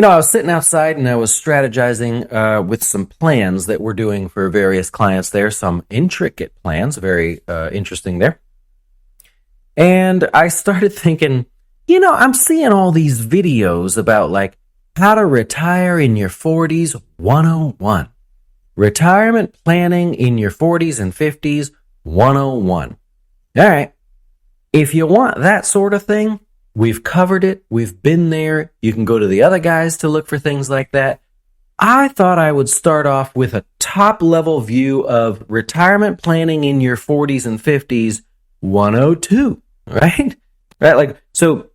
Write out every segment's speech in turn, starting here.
I was sitting outside and I was strategizing with some plans that we're doing for various clients there, some intricate plans, very interesting there. And I started thinking, I'm seeing all these videos about like how to retire in your 40s 101. Retirement planning in your 40s and 50s 101. All right. If you want that sort of thing, we've covered it. We've been there. You can go to the other guys to look for things like that. I thought I would start off with a top level view of retirement planning in your 40s and 50s 102, right? Right? Like, so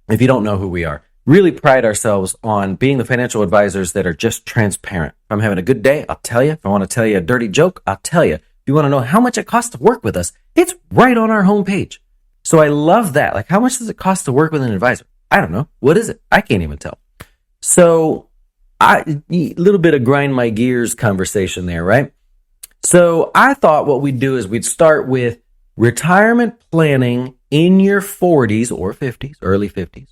if you don't know who we are, really pride ourselves on being the financial advisors that are just transparent. If I'm having a good day, I'll tell you. If I want to tell you a dirty joke, I'll tell you. If you want to know how much it costs to work with us, it's right on our homepage. So I love that. Like, how much does it cost to work with an advisor? I don't know. What is it? I can't even tell. So a little bit of grind my gears conversation there, right? So I thought what we'd do is we'd start with retirement planning in your 40s or 50s, early 50s.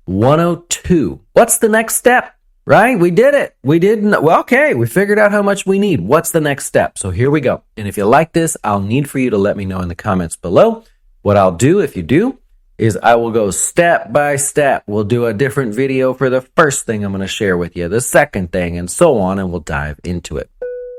102. What's the next step? Right? We did it. We didn't. Well, okay. We figured out how much we need. What's the next step? So here we go. And if you like this, I'll need for you to let me know in the comments below. What I'll do if you do is I will go step by step. We'll do a different video for the first thing I'm going to share with you, the second thing, and so on, and we'll dive into it.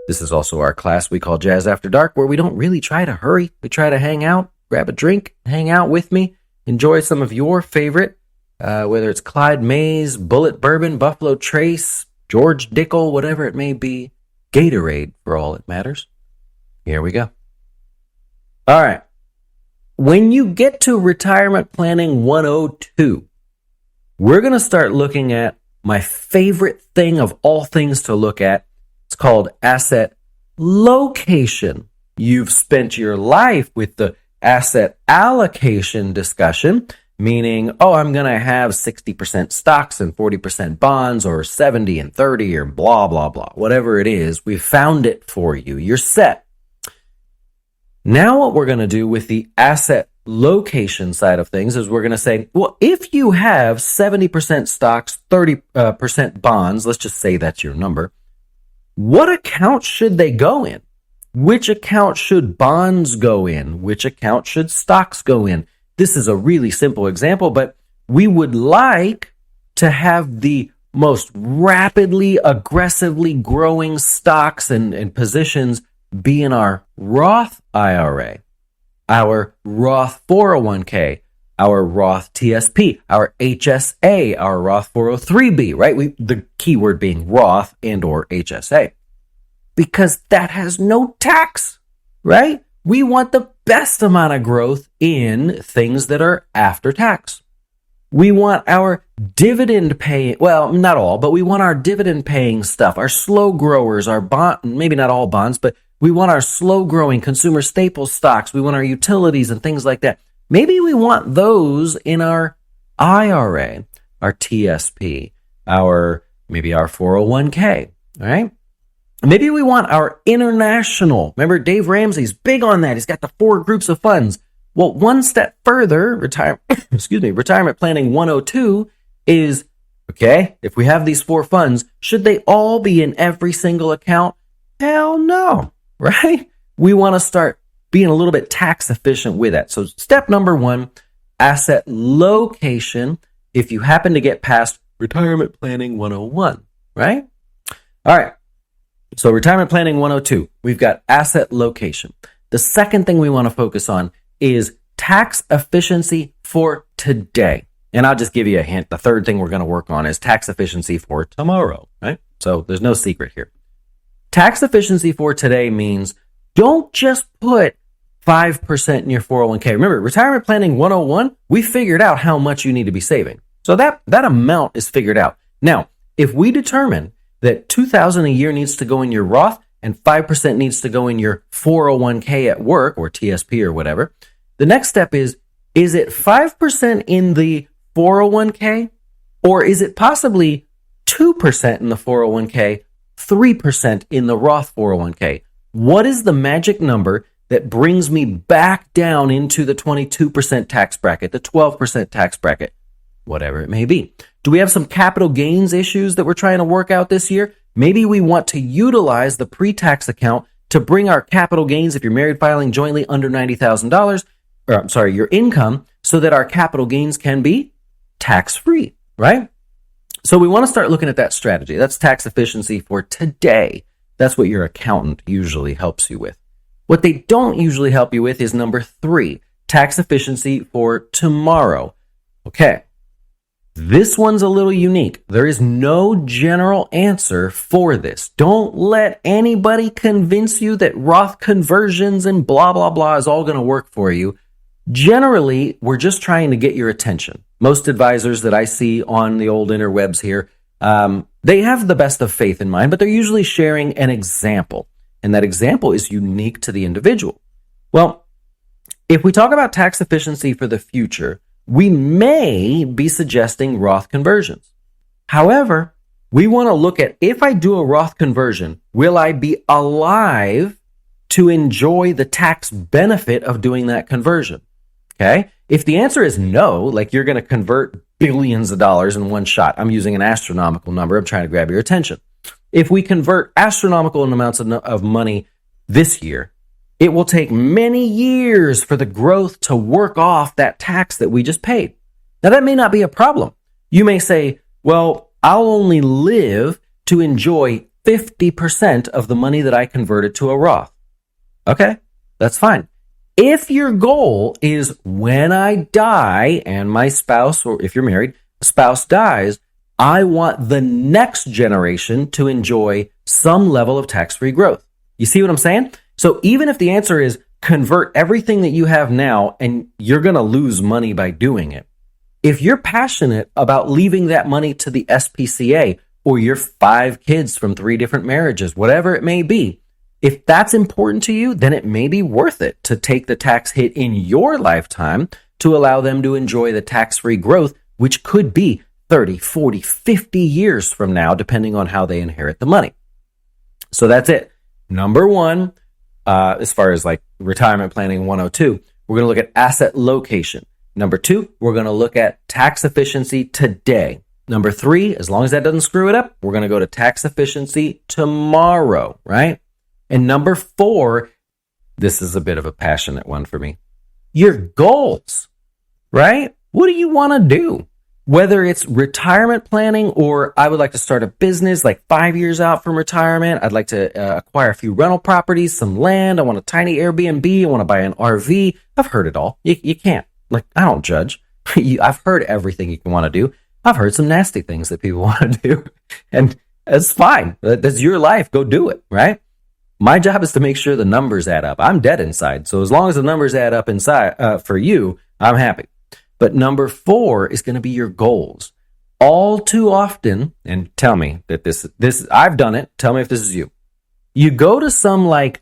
This is also our class we call Jazz After Dark, where we don't really try to hurry. We try to hang out, grab a drink, hang out with me, enjoy some of your favorite, whether it's Clyde Mays, Bullet Bourbon, Buffalo Trace, George Dickel, whatever it may be, Gatorade for all it matters. Here we go. All right. When you get to retirement planning 102, we're going to start looking at my favorite thing of all things to look at. It's called asset location. You've spent your life with the asset allocation discussion, meaning, I'm going to have 60% stocks and 40% bonds, or 70 and 30, or blah, blah, blah. Whatever it is, we found it for you. You're set. Now what we're going to do with the asset location side of things is we're going to say, well, if you have 70% stocks, 30% bonds, let's just say that's your number, what account should they go in? Which account should bonds go in? Which account should stocks go in? This is a really simple example, but we would like to have the most rapidly, aggressively growing stocks and positions be in our Roth IRA, our Roth 401k, our Roth TSP, our HSA, our Roth 403b, right? The keyword being Roth and or HSA, because that has no tax, right? We want the best amount of growth in things that are after tax. We want our dividend paying, well, not all, but we want our dividend paying stuff, our slow growers, our bond, maybe not all bonds, but we want our slow growing consumer staple stocks. We want our utilities and things like that. Maybe we want those in our IRA, our TSP, maybe our 401k, all right? Maybe we want our international. Remember, Dave Ramsey's big on that. He's got the 4 groups of funds. Well, one step further, retirement planning 102 is, okay, if we have these 4 funds, should they all be in every single account? Hell no, right? We want to start being a little bit tax efficient with that. So step number 1, asset location, if you happen to get past retirement planning 101, right? All right. So retirement planning 102, we've got asset location. The second thing we want to focus on is tax efficiency for today. And I'll just give you a hint. The third thing we're going to work on is tax efficiency for tomorrow, right? So there's no secret here. Tax efficiency for today means don't just put 5% in your 401k. Remember, retirement planning 101, we figured out how much you need to be saving. So that amount is figured out. Now, if we determine that $2,000 a year needs to go in your Roth and 5% needs to go in your 401k at work or TSP or whatever, the next step is it 5% in the 401k, or is it possibly 2% in the 401k, 3% in the Roth 401k? What is the magic number that brings me back down into the 22% tax bracket, the 12% tax bracket, whatever it may be? Do we have some capital gains issues that we're trying to work out this year? Maybe we want to utilize the pre-tax account to bring our capital gains, if you're married filing jointly under $90,000, or I'm sorry, your income, so that our capital gains can be tax-free, right? So we want to start looking at that strategy. That's tax efficiency for today. That's what your accountant usually helps you with. What they don't usually help you with is number 3, tax efficiency for tomorrow. Okay, this one's a little unique. There is no general answer for this. Don't let anybody convince you that Roth conversions and blah, blah, blah is all going to work for you. Generally, we're just trying to get your attention. Most advisors that I see on the old interwebs here, they have the best of faith in mind, but they're usually sharing an example. And that example is unique to the individual. Well, if we talk about tax efficiency for the future, we may be suggesting Roth conversions. However, we want to look at, if I do a Roth conversion, will I be alive to enjoy the tax benefit of doing that conversion? Okay. If the answer is no, like you're going to convert billions of dollars in one shot. I'm using an astronomical number. I'm trying to grab your attention. If we convert astronomical amounts of money this year, it will take many years for the growth to work off that tax that we just paid. Now, that may not be a problem. You may say, well, I'll only live to enjoy 50% of the money that I converted to a Roth. Okay, that's fine. If your goal is when I die and my spouse, or if you're married, spouse dies, I want the next generation to enjoy some level of tax-free growth. You see what I'm saying? So even if the answer is convert everything that you have now and you're going to lose money by doing it, if you're passionate about leaving that money to the SPCA or your 5 kids from 3 different marriages, whatever it may be, if that's important to you, then it may be worth it to take the tax hit in your lifetime to allow them to enjoy the tax-free growth, which could be 30, 40, 50 years from now, depending on how they inherit the money. So that's it. Number 1, as far as like retirement planning 102, we're going to look at asset location. Number 2, we're going to look at tax efficiency today. Number 3, as long as that doesn't screw it up, we're going to go to tax efficiency tomorrow, right? And number 4, this is a bit of a passionate one for me. Your goals, right? What do you want to do? Whether it's retirement planning or I would like to start a business like 5 years out from retirement. I'd like to acquire a few rental properties, some land. I want a tiny Airbnb. I want to buy an RV. I've heard it all. You can't. Like, I don't judge. I've heard everything you can want to do. I've heard some nasty things that people want to do. And that's fine. That's your life. Go do it, right? My job is to make sure the numbers add up. I'm dead inside. So as long as the numbers add up inside for you, I'm happy. But number 4 is going to be your goals. All too often, and tell me that this I've done it. Tell me if this is you. You go to some, like,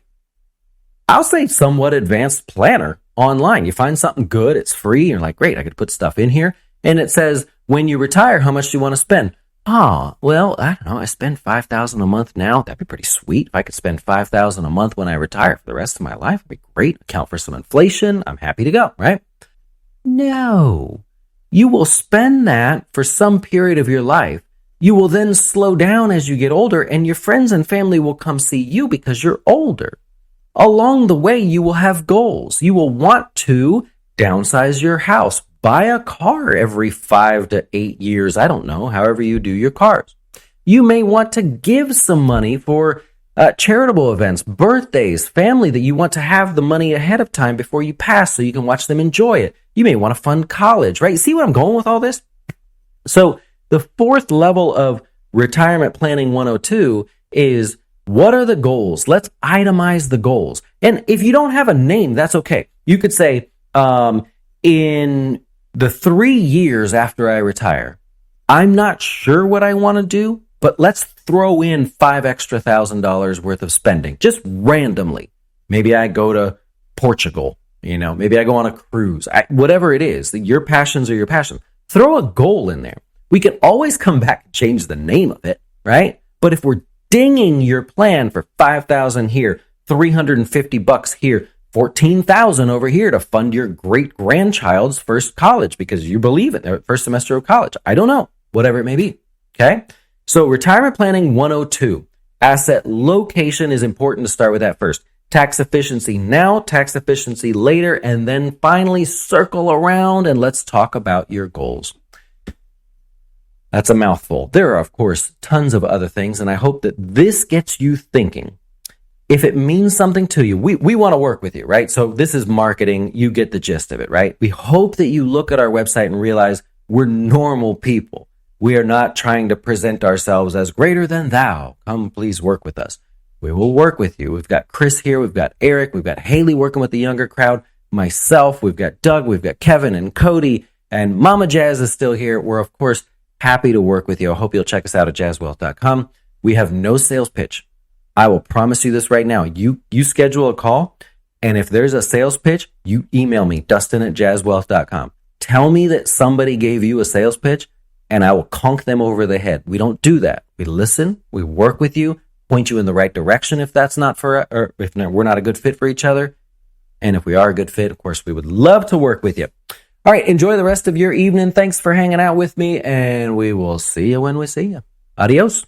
I'll say somewhat advanced planner online. You find something good. It's free. You're like, great, I could put stuff in here. And it says, when you retire, how much do you want to spend? Oh, well, I don't know. I spend $5,000 a month now. That'd be pretty sweet. If I could spend $5,000 a month when I retire for the rest of my life, it'd be great. Account for some inflation. I'm happy to go, right? No. You will spend that for some period of your life. You will then slow down as you get older, and your friends and family will come see you because you're older. Along the way, you will have goals. You will want to downsize your house, buy a car every 5 to 8 years. I don't know, however you do your cars. You may want to give some money for charitable events, birthdays, family that you want to have the money ahead of time before you pass so you can watch them enjoy it. You may want to fund college, right? See what I'm going with all this? So the 4th level of retirement planning 102 is, what are the goals? Let's itemize the goals. And if you don't have a name, that's okay. You could say, in the 3 years after I retire, I'm not sure what I want to do, but let's throw in $5,000 extra worth of spending, just randomly. Maybe I go to Portugal, maybe I go on a cruise, whatever it is, your passions are your passions. Throw a goal in there. We can always come back and change the name of it, right? But if we're dinging your plan for $5,000 here, $350 here, $14,000 over here to fund your great grandchild's first college because you believe it, their first semester of college. I don't know. whatever it may be. Okay. So retirement planning 102, asset location is important to start with that first. Tax efficiency now, tax efficiency later, and then finally circle around and let's talk about your goals. That's a mouthful. There are, of course, tons of other things, and I hope that this gets you thinking. If it means something to you, we want to work with you, right? So this is marketing. You get the gist of it, right? We hope that you look at our website and realize we're normal people. We are not trying to present ourselves as greater than thou. Come, please work with us. We will work with you. We've got Chris here. We've got Eric. We've got Haley working with the younger crowd. Myself. We've got Doug. We've got Kevin and Cody. And Mama Jazz is still here. We're, of course, happy to work with you. I hope you'll check us out at jazzwealth.com. We have no sales pitch. I will promise you this right now. You schedule a call, and if there's a sales pitch, you email me, Dustin@jazzwealth.com. Tell me that somebody gave you a sales pitch, and I will conk them over the head. We don't do that. We listen. We work with you. Point you in the right direction if that's not for, or if we're not a good fit for each other. And if we are a good fit, of course, we would love to work with you. All right, enjoy the rest of your evening. Thanks for hanging out with me, and we will see you when we see you. Adios.